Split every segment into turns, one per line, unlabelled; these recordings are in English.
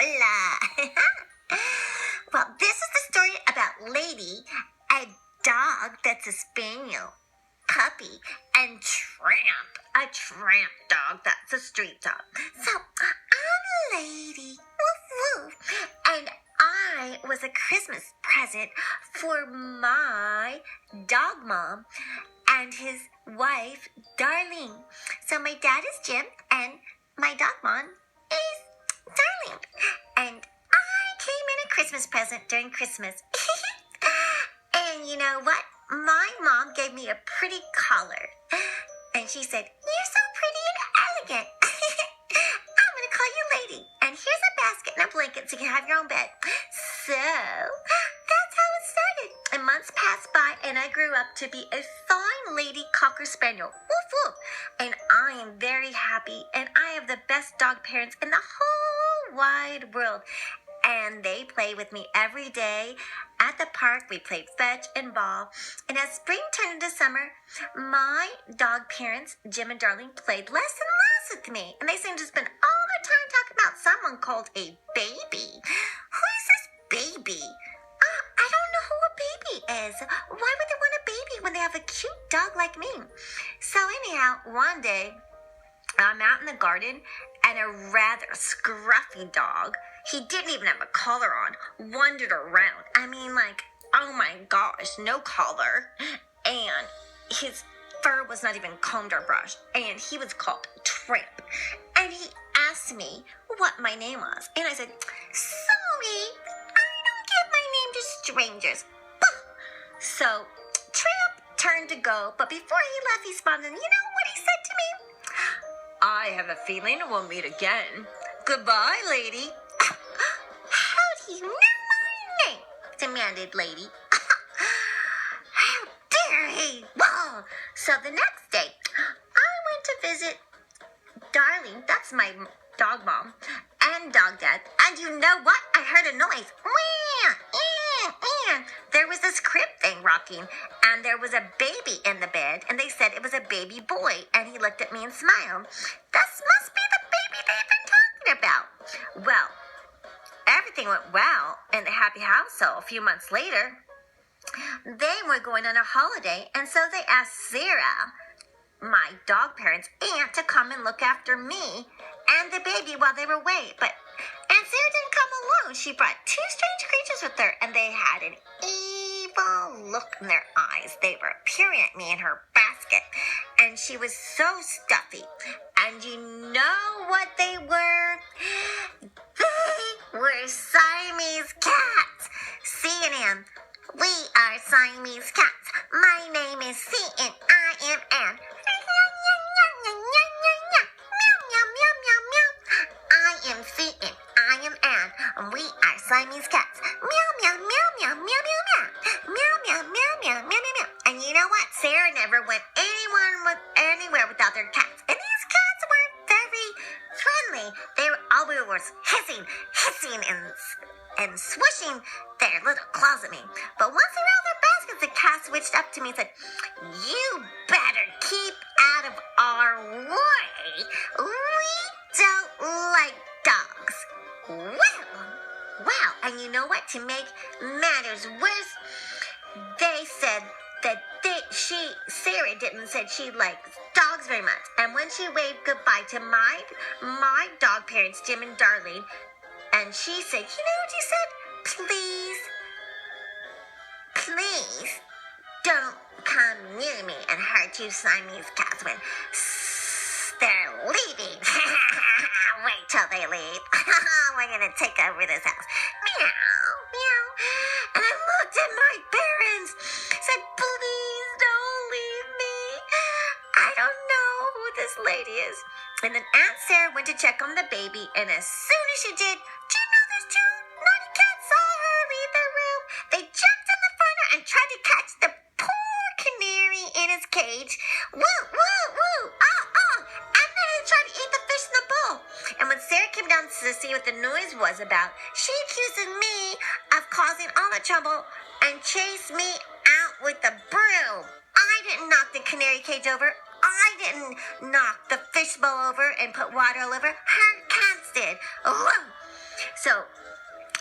Hola. Well, this is the story about Lady, a dog that's a spaniel, puppy, and Tramp, a tramp dog that's a street dog. So, I'm Lady, woof woof, and I was a Christmas present for my dog mom and his wife, Darlene. So my dad is Jim, and my dog mom is Darlene. And I came in a Christmas present during Christmas. And you know what? My mom gave me a pretty collar. And she said, "You're so pretty and elegant. I'm going to call you Lady. And here's a basket and a blanket so you can have your own bed." So that's how it started. And months passed by, and I grew up to be a fine lady cocker spaniel. Woof woof. And I am very happy, and I have the best dog parents in the whole wide world. And they play with me every day. At the park, we played fetch and ball. And as spring turned into summer, my dog parents, Jim and Darlene, played less and less with me. And they seemed to spend all their time talking about someone called a baby. Who is this baby? I don't know who a baby is. Why would they want a baby when they have a cute dog like me? So anyhow, one day, I'm out in the garden, and a rather scruffy dog, he didn't even have a collar on, wandered around. I mean, like, oh my gosh, no collar. And his fur was not even combed or brushed. And he was called Tramp. And he asked me what my name was. And I said, "Sorry, I don't give my name to strangers." So Tramp turned to go, but before he left, he spotted, you know what he said to me? "I have a feeling we'll meet again. Goodbye, Lady." "How do you know my name?" demanded Lady. "How dare he?" Well, so the next day, I went to visit Darlene, that's my dog mom, and dog dad. And you know what? I heard a noise. There was this crib thing rocking, and there was a baby in the bed, and they said it was a baby boy, and he looked at me and smiled. This must be the baby they've been talking about. Well, everything went well in the happy house, so a few months later, they were going on a holiday, and so they asked Sarah, my dog parents' aunt, to come and look after me and the baby while they were away. But Aunt Sarah didn't come alone. She brought two strange creatures with her, and they had an evil look in their eyes. They were peering at me in her basket, and she was so stuffy. And you know what they were? They were Siamese cats. C and M. We are Siamese cats. My name is C and I am Anne. I am C and I am Anne, and we are Siamese cats. Meow, meow, meow, meow, meow, meow, meow. Meow, meow, meow, meow, meow, meow, meow. And you know what? Sarah never went anywhere without their cats. And these cats were very friendly. They were always hissing and swishing their little claws at me. But once they were out of their baskets, the cat switched up to me and said, "You better keep out of our way. We don't like dogs." Well, and you know what? To make matters worse, they said that Sarah said she liked dogs very much. And when she waved goodbye to my dog parents, Jim and Darlene, and she said, "You know what she said? Please don't come near me and hurt you Siamese cats when they're leaving." Wait till they leave. We're going to take over this house. Meow, meow. And I looked at my parents, said, "Please don't leave me. I don't know who this lady is." And then Aunt Sarah went to check on the baby, and as soon as she did, do you know those two naughty cats saw her leave the room? They jumped in the furnace and tried to catch the poor canary in his cage. Woo, woo, woo, and then they tried to eat the fish in the bowl. And when Sarah came down to see what the noise was about, she accused me of causing all the trouble and chased me out with the broom. I didn't knock the canary cage over. I didn't knock the fishbowl over and put water all over. Her cats did. Whoa. So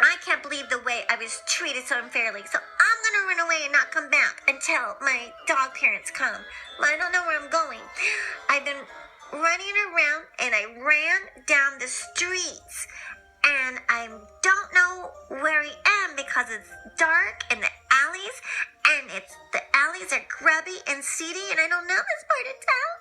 I can't believe the way I was treated so unfairly. So I'm gonna run away and not come back until my dog parents come. I don't know where I'm going. I've been running around and I ran down the streets. And I don't know where I am because it's dark in the alleys. And the alleys are grubby and seedy and I don't know this part of town.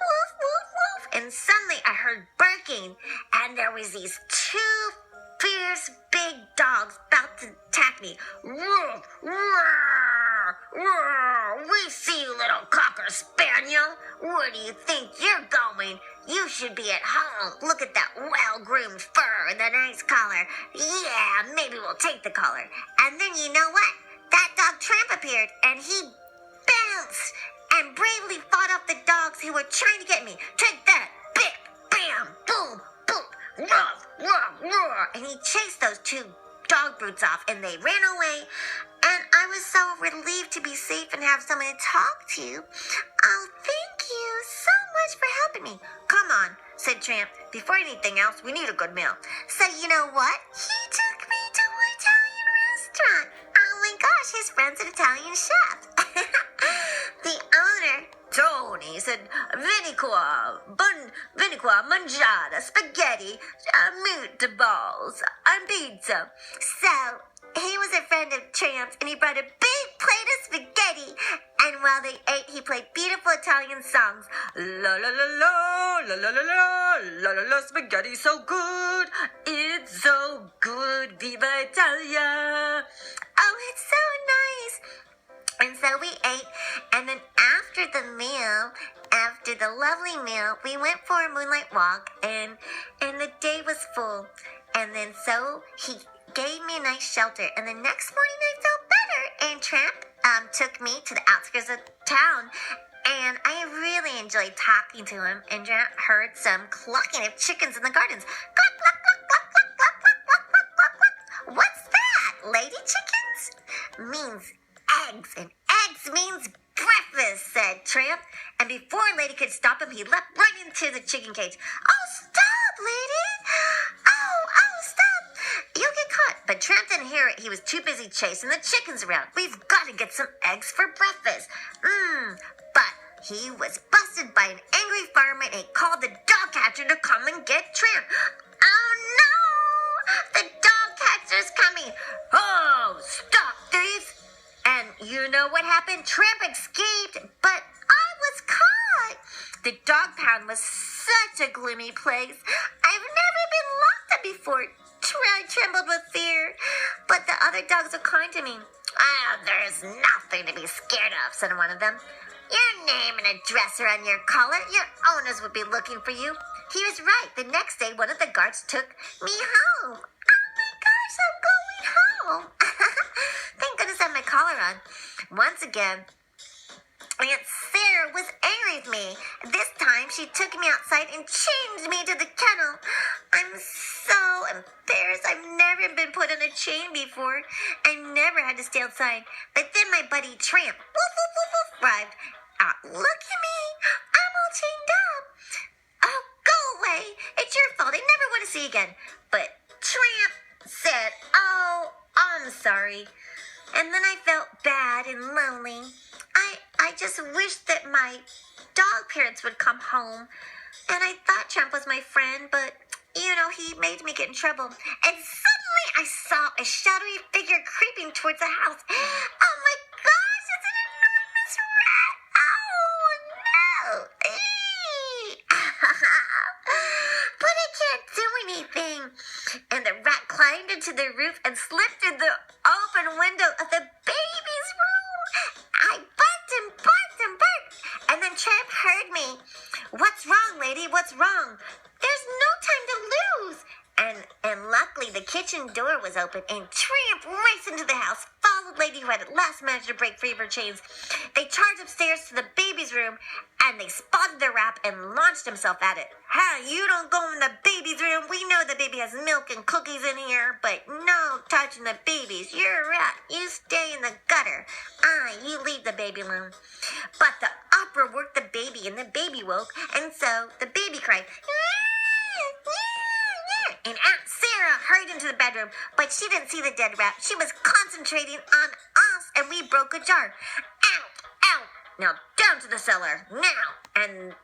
Woof, woof, woof. And suddenly I heard barking. And there was these two fierce big dogs about to attack me. Roar, roar, roar. We see you, little cocker spaniel. Where do you think you're going? You should be at home. Look at that well-groomed fur and the nice collar. Yeah, maybe we'll take the collar. And then you know what? That dog Tramp appeared and he bounced and bravely fought off the dogs who were trying to get me. Take that. Bip, bam, boom, boom. Roar, roar, roar. And he chased those two dog brutes off and they ran away. And I was so relieved to be safe and have someone to talk to. Oh, thank you so much for helping me. Come on, said Tramp. Before anything else, we need a good meal. So you know what? He took me to an Italian restaurant. Oh my gosh, his friend's an Italian chef. The owner, Tony, said, Vieni qua mangiare spaghetti, meatballs, and pizza. So he was a friend of Tramp's, and he brought a big plate of spaghetti. And while they ate, he played beautiful Italian songs. La la la la, la la la la, la la la, spaghetti so good, it's so good, viva Italia. Oh, it's so nice. And so we ate, and then after the lovely meal, we went for a moonlight walk, and the day was full. And then so he gave me a nice shelter, and the next morning I felt better, and Tramp took me to the outskirts of town, and I really enjoyed talking to him, and Tramp heard some clucking of chickens in the gardens. Cluck, cluck, cluck, cluck, cluck, cluck, cluck, cluck, cluck, cluck. What's that? Lady chickens? Means eggs, and eggs means breakfast, said Tramp, and before Lady could stop him, he leapt right into the chicken cage. Oh, stop, Lady! Oh, stop! You'll get caught. But Tramp didn't hear it. He was too busy chasing the chickens around. We've got to get some eggs for breakfast. But he was busted by an angry fireman and he called the dog catcher to come and get Tramp. Oh, no! The dog catcher's coming. Oh, stop, thieves! And you know what happened? Tramp escaped, but I was caught. The dog pound was such a gloomy place. I've never been locked up before. I trembled with fear, but the other dogs were kind to me. There's nothing to be scared of, said one of them. Your name and address are on your collar. Your owners would be looking for you. He was right. The next day, one of the guards took me home. Oh my gosh, I'm going home. Thank goodness I have my collar on. Once again, Aunt Sarah was angry with me. This time, she took me outside and changed me to the kennel. I'm so embarrassed. I've never been put on a chain before. I never had to stay outside. But then my buddy Tramp, woof, woof, woof, woof, arrived. Look at me. I'm all chained up. Oh, go away. It's your fault. I never want to see you again. But Tramp said, oh, I'm sorry. And then I felt bad and lonely. I just wished that my dog parents would come home. And I thought Tramp was my friend, but, you know, he made me get in trouble. And suddenly I saw a shadowy figure creeping towards the house. Oh my gosh, it's an enormous rat. Oh no. But I can't do anything. And the rat climbed into the roof and slipped through the open window of the baby's room. I barked and barked and barked. And then Tramp heard me. What's wrong, lady? What's wrong? There's no time to lose. And luckily the kitchen door was open and Tramp raced into the house, followed Lady who had at last managed to break free of her chains. They charged upstairs to the baby's room and they spotted the rat and launched himself at it. Hey, you don't go in the baby's room. We know the baby has milk and cookies in here, but no touching the babies. You're a rat. You stay in the gutter. You leave the baby room. But the opera worked the baby and the baby woke, and so the baby cried. And Aunt Sarah hurried into the bedroom, but she didn't see the dead rat. She was concentrating on us, and we broke a jar. Out, out. Now down to the cellar, now. And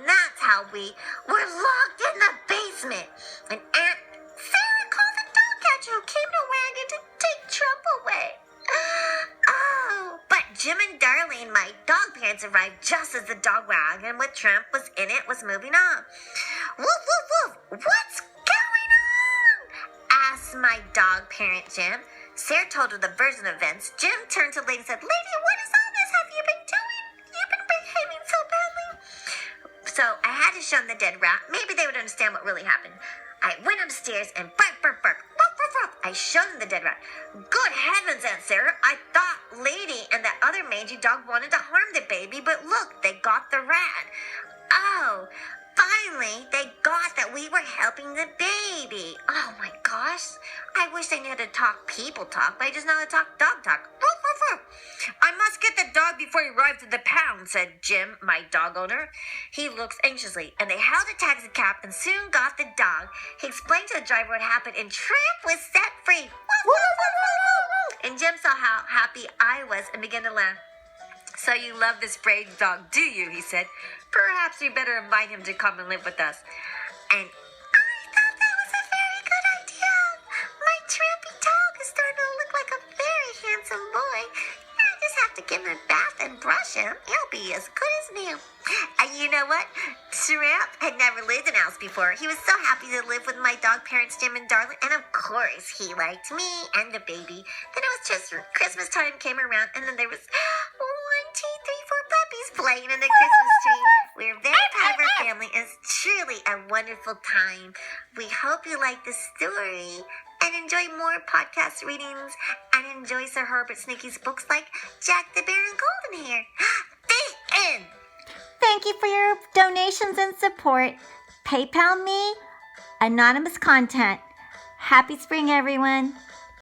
that's how we were locked in the basement. And Aunt Sarah called the dog catcher who came in a wagon to take Trump away. Oh, but Jim and Darlene, my dog parents, arrived just as the dog wagon with Trump was in it was moving on. Woof, woof, woof. What's going on? Asked my dog parent, Jim. Sarah told her the version of events. Jim turned to the lady and said, Lady, what is all this have you been doing? You've been behaving so badly. So I had to show them the dead rat. Maybe they would understand what really happened. I went upstairs and bark, bark, bark. Woof, woof, woof. I showed them the dead rat. Good heavens, Aunt Sarah. I thought Lady and that other mangy dog wanted to harm the baby, but look, they got the rat. Oh, finally, they got that we were helping the baby. Oh my gosh. I wish I knew how to talk people talk, but I just know how to talk dog talk. Woof, woof, woof. I must get the dog before he arrives at the pound, said Jim, my dog owner. He looks anxiously, and they held a taxi cab and soon got the dog. He explained to the driver what happened, and Tramp was set free. Woof, woof, woof, woof, woof. And Jim saw how happy I was and began to laugh. So you love this brave dog, do you? He said. Perhaps we better invite him to come and live with us. And I thought that was a very good idea. My trampy dog is starting to look like a very handsome boy. I just have to give him a bath and brush him. He'll be as good as new. And you know what? Tramp had never lived in a house before. He was so happy to live with my dog parents, Jim and Darlene. And of course, he liked me and the baby. Then it was just Christmas time came around, and then there was 1, 2, 3, 4 puppies playing in the Christmas tree. We're very proud of our family. It's truly a wonderful time. We hope you like the story and enjoy more podcast readings and enjoy Sir Herbert Sneaky's books like Jack the Bear and Golden Hair. The end.
Thank you for your donations and support. PayPal me, anonymous content. Happy spring, everyone.